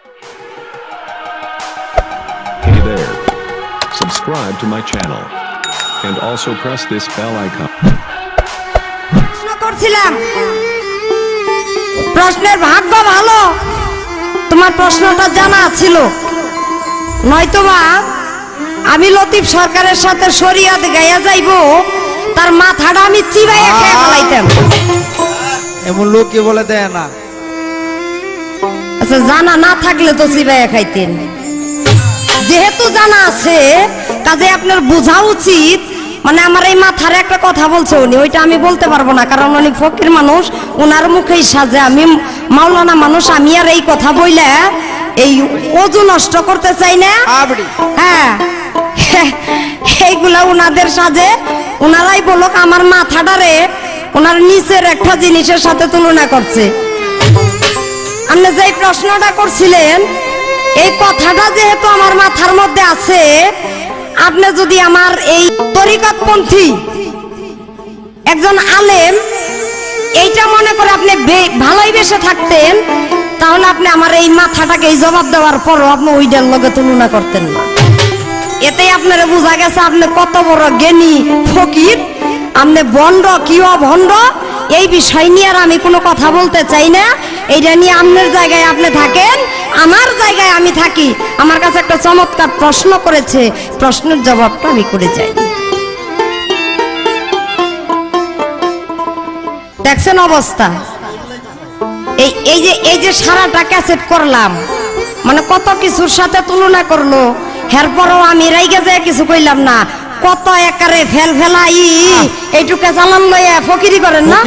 Hey there. Subscribe to my channel. And also press this bell icon. প্রশ্ন করছিলাম, প্রশ্নের ভাগ্য ভালো, তোমার প্রশ্নটা জানা ছিল, নয়তোবা আমি লতিফ সরকারের সাথে শরিয়াত গাইয়া যাইব, তার মাথাটা আমি চিবাইয়া খেয়ে ফেলাইতাম। এমন লোক কে বলে দেয় না। আচ্ছা, জানা না থাকলে তো চিবাইয়া খাইতেন, যেহেতু জানা আছে কাজে আপনার বোঝা উচিত। মানে আমার এই মাথার একটা কথা বলছে উনি, ওইটা আমি বলতে পারবো না, কারণ উনি ফকির মানুষ, ওনার মুখেই সাজে, আমি মাওলানা মানুষ, আমি আর এই কথা বইলে এই ওজু নষ্ট করতে চাই না। হ্যাঁ, এইগুলা উনাদের সাজে, উনারাই বলুক আমার মাথাটারে ওনার নিচের একটা জিনিসের সাথে তুলনা করছে। আপনি যে প্রশ্নটা করছিলেন, এই কথাটা যেহেতু আমার মাথার মধ্যে আছে, আপনি যদি আমার এই তরিকতপন্থী একজন আলেম এইটা মনে করে আপনি ভালোই বেসে থাকতেন, তাহলে আপনি আমার এই মাথাটাকে এই জবাব দেওয়ার পরও আপনি ওইটার লগে তুলনা করতেন না। এতেই আপনারা বোঝা গেছে আপনি কত বড় জ্ঞানী ফকির, আপনি ভণ্ড কি অভণ্ড এই বিষয় নিয়ে আর আমি কোনো কথা বলতে চাই না। এইটা নিয়ে আপনার জায়গায় আপনি থাকেন, আমার জায়গায় আমি থাকি। আমার কাছে একটা চমৎকার প্রশ্ন করেছে, প্রশ্নের জবাবটা আমি করে যাই। দেখছেন অবস্থা, এই যে সারাটা ক্যাসেট করলাম, মানে কত কিছুর সাথে তুলনা করলো, এরপরও আমি রাইগা যায় কিছু কইলাম না। কত একারে ফেল ফেলাই এইটুকু চালান লইয়া ফকিরি করেন না।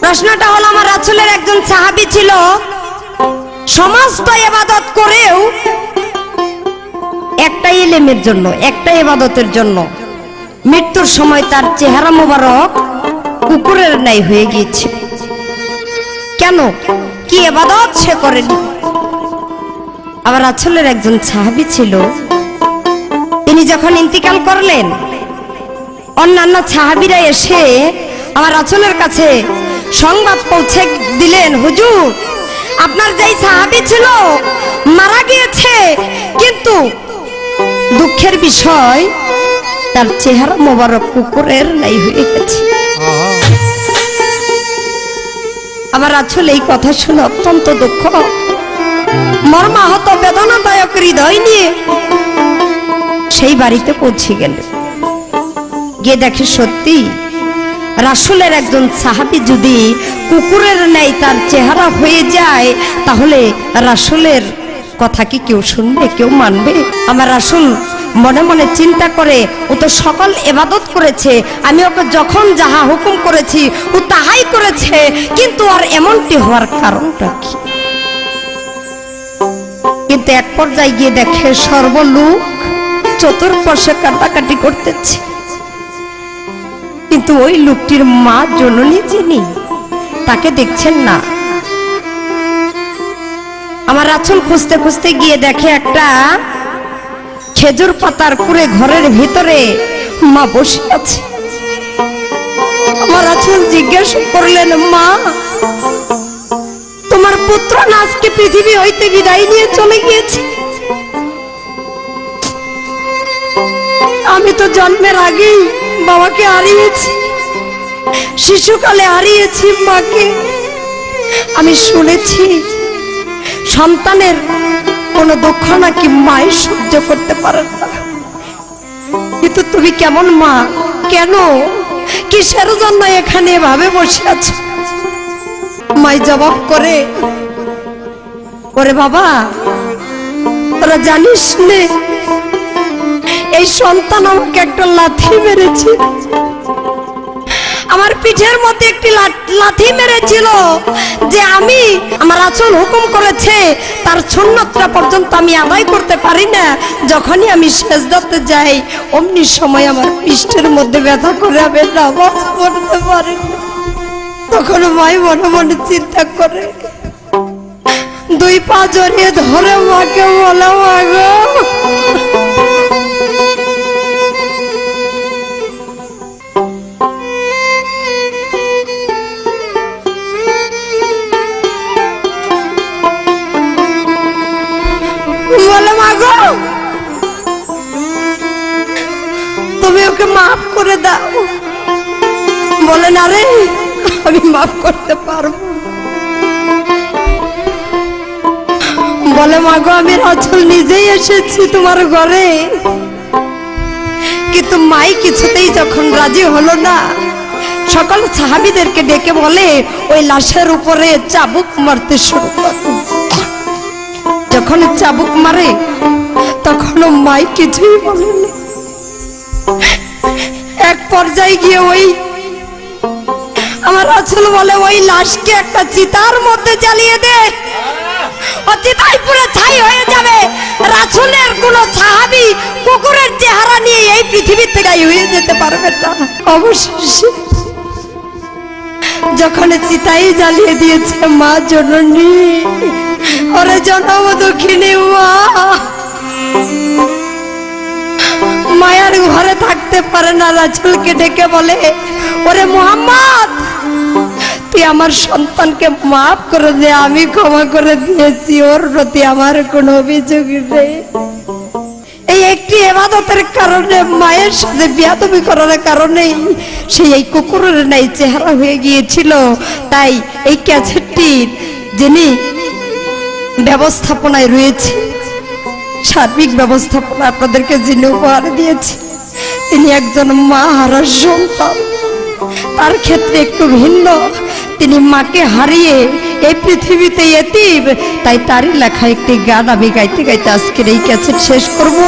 প্রশ্নটা হলো, আমার রাসূলের একজন সাহাবী ছিল, সমস্ত ইবাদত করেও একটা ইলমের জন্য, একটা ইবাদতের জন্য মৃত্যুর সময় তার চেহারা মোবারক কুকুরের ন্যায় হয়ে গিয়েছে। কেন? কি ইবাদত সে করেনি? আবার রাসূলের একজন সাহাবী ছিল, তিনি যখন ইন্তিকাল করলেন, অন্যান্য সাহাবীরা এসে আমার রাসূলের কাছে সংবাদ পৌঁছে দিলেন, হুজুর আপনার যেই সাহাবী ছিল মারা গিয়েছে, কিন্তু দুঃখের বিষয় তার চেহারা মোবারক কুকুরের ন্যায় হয়ে গেছে। আমার রাসূল এই কথা শুনে অত্যন্ত দুঃখ, মর্মাহত বেদনাদায়ক হৃদয় নিয়ে সেই বাড়িতে পৌঁছে গেলেন। গিয়ে দেখে সত্যি রাসূলের একজন সাহাবী যদি কুকুরের ন্যায় তার চেহারা হয়ে যায়, তাহলে রাসূলের কথা কি কেউ শুনবে, কেউ মানবে? আমার রাসূল মনে মনে চিন্তা করে, ও তো সকল ইবাদত করেছে, আমি ওকে যখন যাহা হুকুম করেছি ও তাহাই করেছে, কিন্তু আর এমনটি হওয়ার কারণটা কি? কিন্তু এক পর্যায়ে গিয়ে দেখে সর্বলোক চতুর্পাশে কান্নাকাটি করতেছে, কিন্তু ওই লোকটির মা জননী যিনি, তাকে দেখছেন না। আমার রাসূল খুঁজতে খুঁজতে গিয়ে দেখে একটা খেজুর পাতার কুড়ে ঘরের ভিতরে মা বসে আছে। আমার রাসূল জিজ্ঞেস করলেন, মা তোমার পুত্র না আজকে পৃথিবী হইতে বিদায় নিয়ে চলে গিয়েছে? আমি তো জন্মের আগেই বাবাকে হারিয়েছি, শিশুকালে হারিয়েছি মাকে। আমি শুনেছি সন্তানের কোনো দুঃখ নাকি মায়ের সহ্য করতে পারে না, কিন্তু তুমি কেমন মা, কেন কিসের জন্য এখানে এভাবে বসে আছো? মাই জবাব করে, ওরে বাবা তোরা জানিস নে, এই সন্তান আমাকে একটা লাথি মেরেছে, আমার পিঠের মধ্যে একটি লাথি মেরেছিল, যে আমি আমার রাসূল হুকুম করেছে তার সুন্নতটা পর্যন্ত আমি আদায় করতে পারি না। যখনই আমি সিজদাতে যাই অমনি সময় আমার পিঠের মধ্যে ব্যথা করে আমি নামাজ পড়তে পারি না। তখন মাই মনে মনে চিন্তা করে, দুই পা জড়িয়ে ধরে মাকে বলা, মা গো আমাকে মাফ করে দাও। বলে না রে, আমি মাফ করতে পারবো। বলে মা গো, আমি রাসূল নিজেই এসেছি তোমার ঘরে, কিন্তু মাই কিছুতেই যখন রাজি হলো না, সকল সাহাবীদেরকে ডেকে বলে ওই লাশের উপরে চাবুক মারতে শুরু করে। যখন চাবুক মারে তখনও মাই কিছুই বলে না। এক পর্যায়ে গিয়ে ওই আমার রাসূল বলে ওই লাশকে একটা চিতার মধ্যে জ্বালিয়ে দে, ও চিতায় পুরো ছাই হয়ে যাবে। রাসূলের কোন সাহাবী কুকুরের চেহারা নিয়ে এই পৃথিবী থেকে হয়ে যেতে পারবে না। অবশেষে যখন চিতাই জ্বালিয়ে দিয়েছে মা জননী, ওরে জনম দুঃখিনী মা, মায়ার ঘরে থাকতে পারে না। রাসূলকে ডেকে বলে ওরে মুহাম্মদ, তুই আমার সন্তানকে মাফ করে দে, আমি ক্ষমা করে দিয়েছি, ওর প্রতি আমার কোনো অভিযোগ নেই। এই একটি ইবাদতের কারণে, মায়ের সাথে বিয়াদবি করার কারণেই সে এই কুকুরের নাই চেহারা হয়ে গিয়েছিল। তাই এই ক্যাসেটটির যিনি ব্যবস্থাপনায় রয়েছে, সার্বিক ব্যবস্থাপনা আপনাদেরকে যিনি উপহার দিয়েছে, তিনি একজন মা হারা সন্তান। তার ক্ষেত্রে একটু ভিন্ন, তিনি মাকে হারিয়ে এই পৃথিবীতে এতিম। তাই তারই লেখা একটি গান আমি গাইতে গাইতে আজকের এই ক্যাসেট শেষ করব।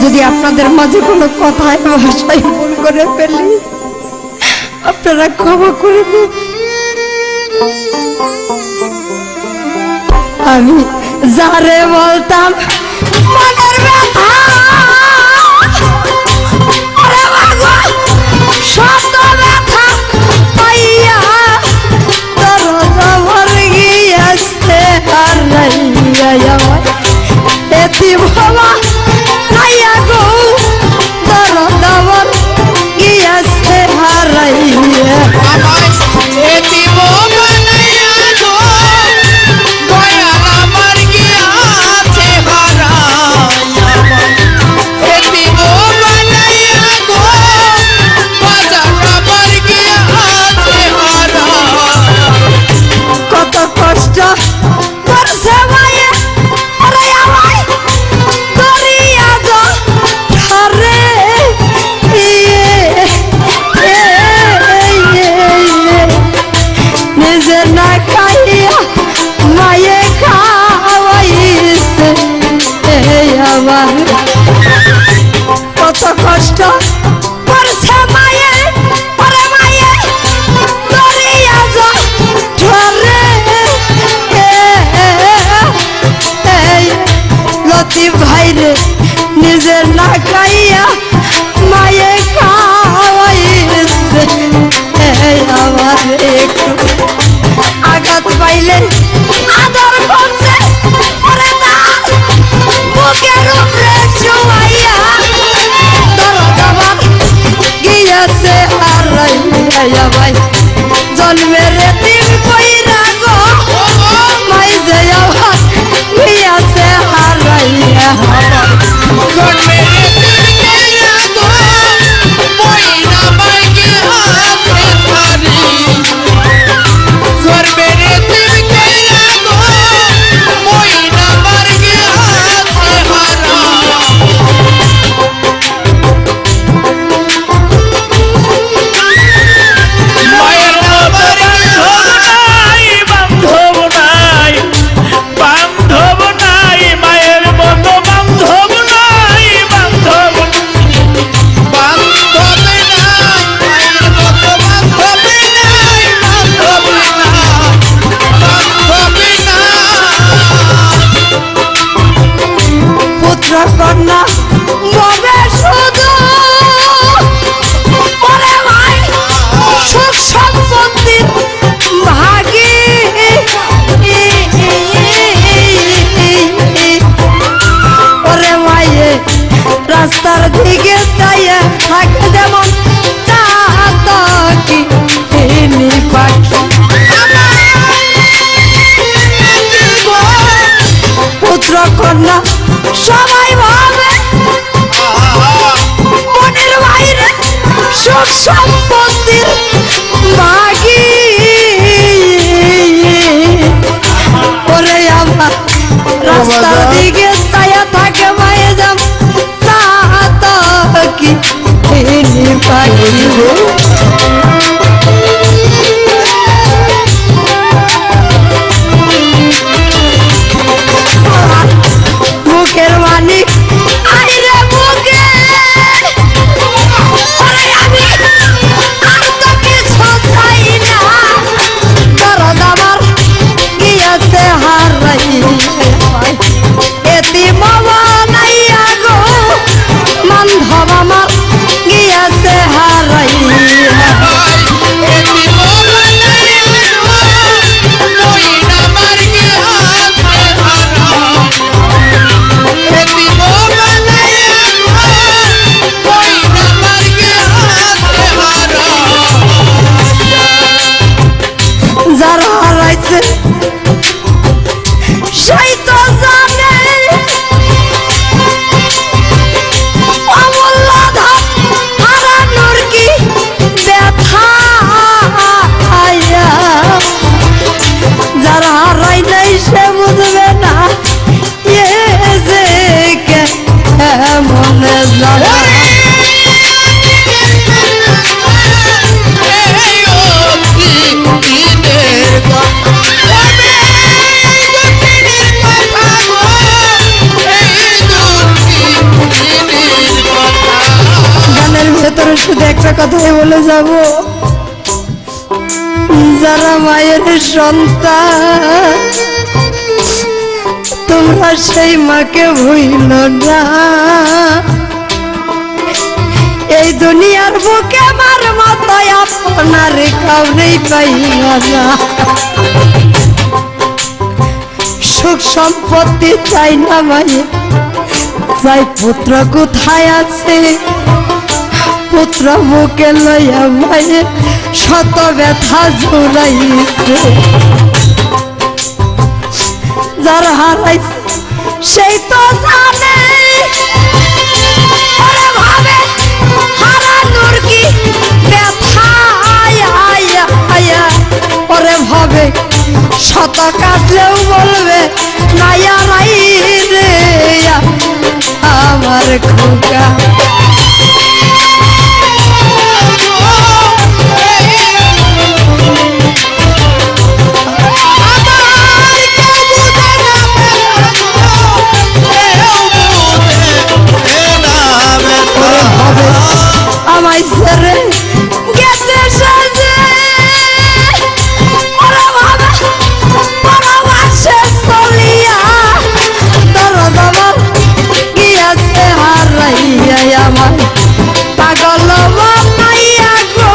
যদি আপনাদের মাঝে কোনো কথায় ভাষায় ভুল করে ফেলি, আপনারা ক্ষমা করে দেন। আমি যারে বলতাম মনের ব্যথা, ওরে মাগো শত ব্যথা পাইয়া তোর খবর গিয়েছে হারাইয়া আমার এতিম হওয়া নাইয়া গো, তোর খবর গিয়েছে হারাইয়া কত কষ্ট করছে মায়ে, ওরে মায়ে দরিয়া ঝরে। লতিফ ভাই রে নিজে না খাইয়া মায়ে খাওয়াইছে। আমার একটু আঘাত পাইলে আদর করছে, ওরে তার বুকের উপরে চুয়াইয়া দরদ আমার গিয়েছে হারাইয়া। ভাই জন্মের এতিম কইরা গো, মাই যে আমার গিয়েছে হারাইয়া। জন্মের এতিম কইরা গো, মইনা মাই গিয়েছে হারাইয়া। জন্মের এতিম কইরা গো, মইনা মার গিয়েছে হারাইয়া। মায়ের মতো বান্ধব নাই, বান্ধব নাই, মায়ের মতো বান্ধব নাই, বান্ধব বান্ধব নাই, মায়ের মতো বান্ধব নাই, বান্ধব না, বান্ধব না। পুত্র কন্যা মবে শুধু, ওরে ভাই সুখ সম্পত্তির ভাগী। ওরে মায়ে রাস্তার দিকে চাইয়া থাকে যেমন চাতকি পাখি। পুত্র কন্যা সবাই ভাবে মনের বাইরে সম্পত্তির মাগি ওরে আমার রাস্তার দিকে ছায়া থাকে মায়ে যাব কি পাখি মুখের মানিক আইরে মুখে ওরে আমি আর তো কিছু চাই না দরদ আমার গিয়াছে হারাই এতি মামা নাইয়া গো বান্ধব আমার গিয়াছে হারাই যারা হারাইছে সেই তো জানে অমূল্য ধন হারানোর কি ব্যথা যারা হারাই নাই সে বুঝবে না এ যে কেমন জানা গানের ভেতরে শুধু একটা কথাই বলে যাব যারা মায়ের সন্তান তোমরা সেই মাকে ভুইল না এই দুনিয়ার বুকে আমার মতো আপনার কাউরেই পাইল না সুখ সম্পত্তি চাই না মায়ের চাই পুত্র কোথায় আছে পুত্র বুকে লইয়া মায়ের শত ব্যথা জুড়াইছে যার হারাইছে সেই তো জানে ওরে ভাবে হারানোর কি ব্যথা ওরে ভাবে শত কাটলেও বলবে নাইয়া রাই রে আমার খোকা আমায় ছেড়ে গেছে সাজে ওরা বাবা পরবাসে চলিয়া দরদ আমার গিয়াছে হারাইয়া আমায় পাগল বানাইয়া গো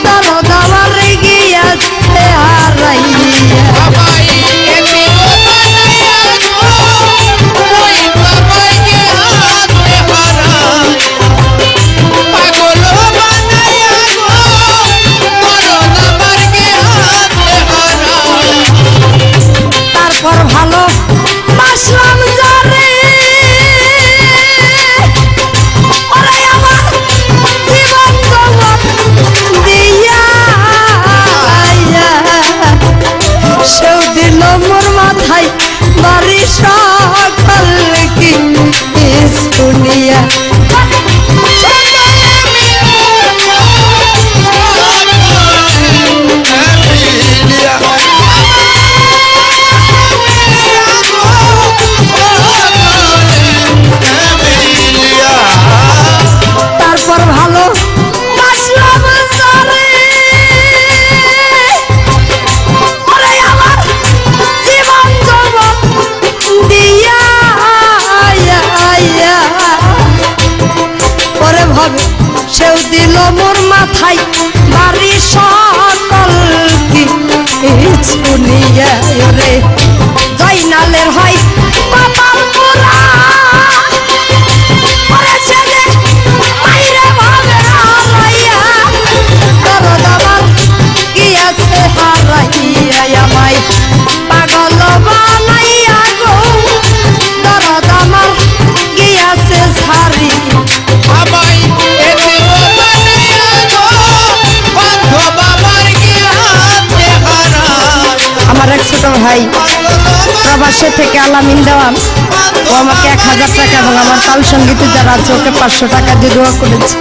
দরদ আমার গিয়াছে হারাইয়া ভালো বাসলাম যারে ওরে আমার জীবন জগৎ দিয়া সেও দিল মোর মাথায় বাড়ি সকল কি শুনিয়া তারপর ভালো বাসলাম যারে ওরে আমার জীবন জগৎ দিয়া ওরে ভাবে সেও দিল মোর মাথায় বাড়ি সকল কি শুনিয়া রে জয়নালের হয় বাবার মোরা ওরে ছেলে মাইরে ভাবে হারাইয়া দরদ আমার গিয়াছে হারাইয়া আমায় পাগল বানাইয়া গো দরদ আমার গিয়াছে ছাড়ি আমায় এতে বানাইয়া ভাই প্রবাসে থেকে আলামিন দেওয়ান, ও আমাকে 1000 টাকা এবং আমার তাল সঙ্গীতে যারা আছে ওকে 500 টাকা দিয়ে দোয়া করেছে।